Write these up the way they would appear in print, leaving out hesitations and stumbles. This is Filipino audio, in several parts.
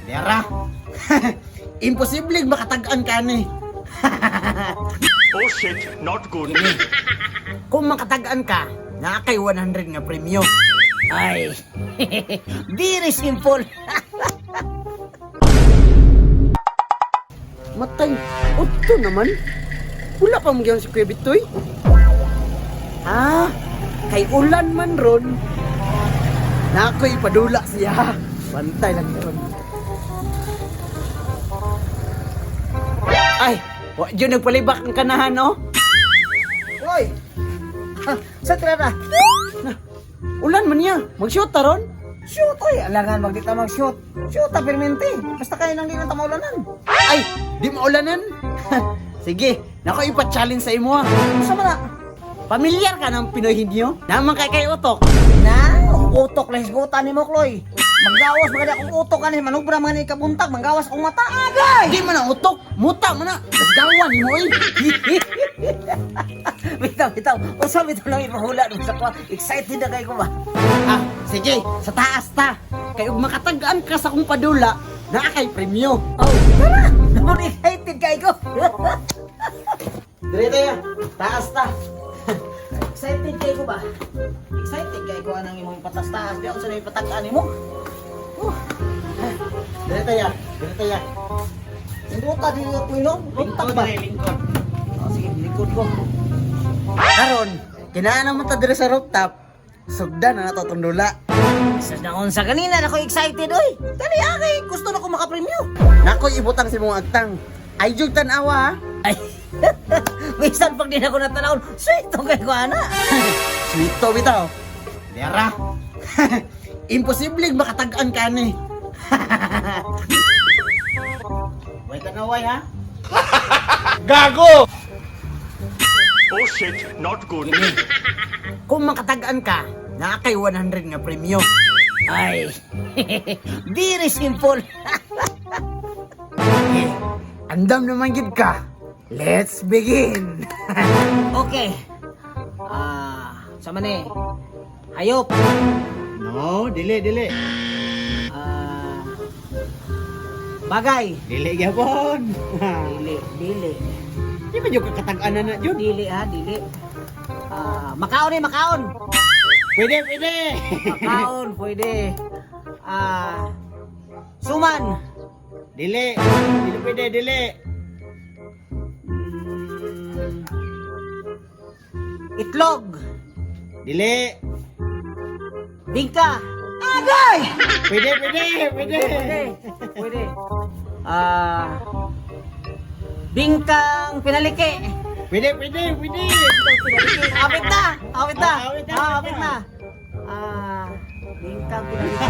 Dera. Imposible makatag-an ka ni. Oh shit, not good. Kung makatag-an ka, na kay 100 nga premyo. Ay, very simple. Matay, otto naman. Wala pa mong si Kuya Bitoy. Ah, kay ulan man ron. Na ako'y padula siya. Bantay lang ron. Ay, wa dyan nagpalibak ang kanahan, no? Hoy! Sa trara? Ulan man niya. Mag-shoot ta ron? Shoot, oy. Alangan, magdita mag-shoot. Shoot ta, permente. Basta kayo nang di na maulanan. Ay, di maulanan? Sige, nako ipa-challenge sa imo, ha. Gusto mo na? Pamilyar ka ng Pinoy Hindiyo? Naman kay utok. Na, utok lang hisgutan ni mo, Chloe. Manggawas mga akong utok ka ni manubra mga ni kabuntag, manggawas akong mata. Agay! Di man ang utok, muta man na. Gasgawan ni mo, eh. Bitaw. Usa bitaw lang ipahula dun sa kwa. Excited na kayo ko ba? Ah, sige, sa taas ta. Kayo makatagaan ka sa kong padula, na kay premyo. Oh, tara! Naman excited kayo ko. Dire tayo, taas ta. Excited kayo ko ba? Excited kayo ko anang imong patas-taas. Di ako sa nang ipatagaan mo. Dire tayo. Hindi ko tadi ko inom. Lingkod ba? Lingkod. Oh, sige, lingkod ko. Karon, kinaan naman ta dire sa rooftop. Sugdan na nato tong dula. Sa naon sa kanina nako excited oy. Dali akay, gusto na ko makapremyo. Nako ibutang si mong agtang. Ay jud tan-awa ha. Ay. Bisan pag di na ko natanawon, sweet to kay ko ana. Sweet to bitaw. Dera. Imposible makatag-an ka ni. Way tanaway ha. Gago! Oh shit, not good. Kung makatag-an ka, na kay 100 nga premyo. Ay, very simple. Okay, andam naman gid ka. Let's begin. Okay. Sama ni. Hayop. No, dili. Bagay. Dili gyapon. Dili. Di ba yung kakatag-an na yun? Dili. Makaon. Pwede. Makaon, pwede. Suman. Dili pwede. Itlog. Dili. Bingka. Agay! Pwede. Bingkang pinaliki. Pwede. Awit na. Bingkang pinaliki.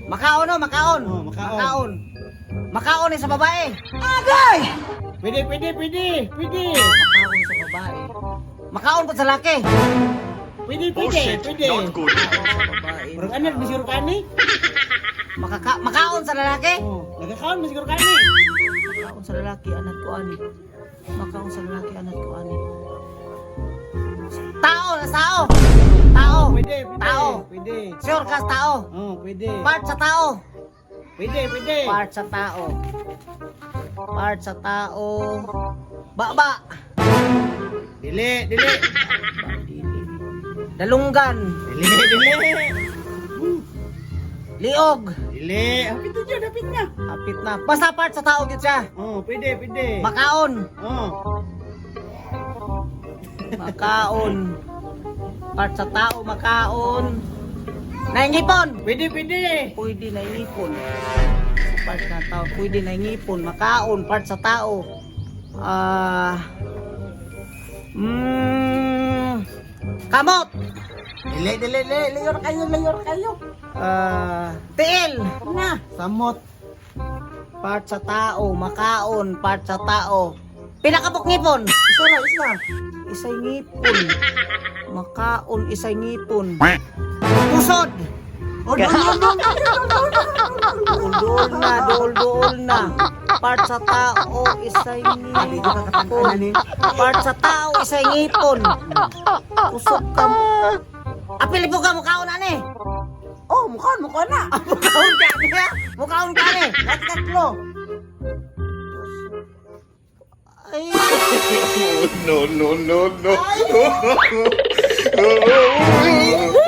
Makaon. Makaon sa babae. Agay! Pwede. Makaon sa babae. Makaon po sa laki. Pwede. Oh shit, not good. Murag anak masiguro ka ni. Makaon sa lalaki? Nagakaon masiguro ka ni. Makaon sa lalaki anak ko ani. Tao. Pwede. Sure ka sa tao? Pwede. Part sa tao? Pwede. Part sa tao. Baba. Dili. Dalunggan. Dili. Liog. Dili. Hapit na. Basta part sa tao gid siya. Pwede. Makaon. Makaon. Part sa tao, makaon. Naingipon. Pwede. Pwede naingipon. Part sa tao, pwede naingipon. Makaon, part sa tao. Kamot. Dili. Layor kayo. Tiil. Na. Samot. Part sa tao, makaon, part sa tao. Pinakabok ngipon. Isa. Isay ngipon. Makaon, isay ngipon. Pusod. Dol na. Part sa tao, isay ngipon. Part sa tao, isay ngipon. Pusod ka mo. Apil po ka mukhaon ani. mukhaon na. Mukhaon ka niya. Mukhaon ka ni. Tatlo. Ay. No, no, no, no. Ay.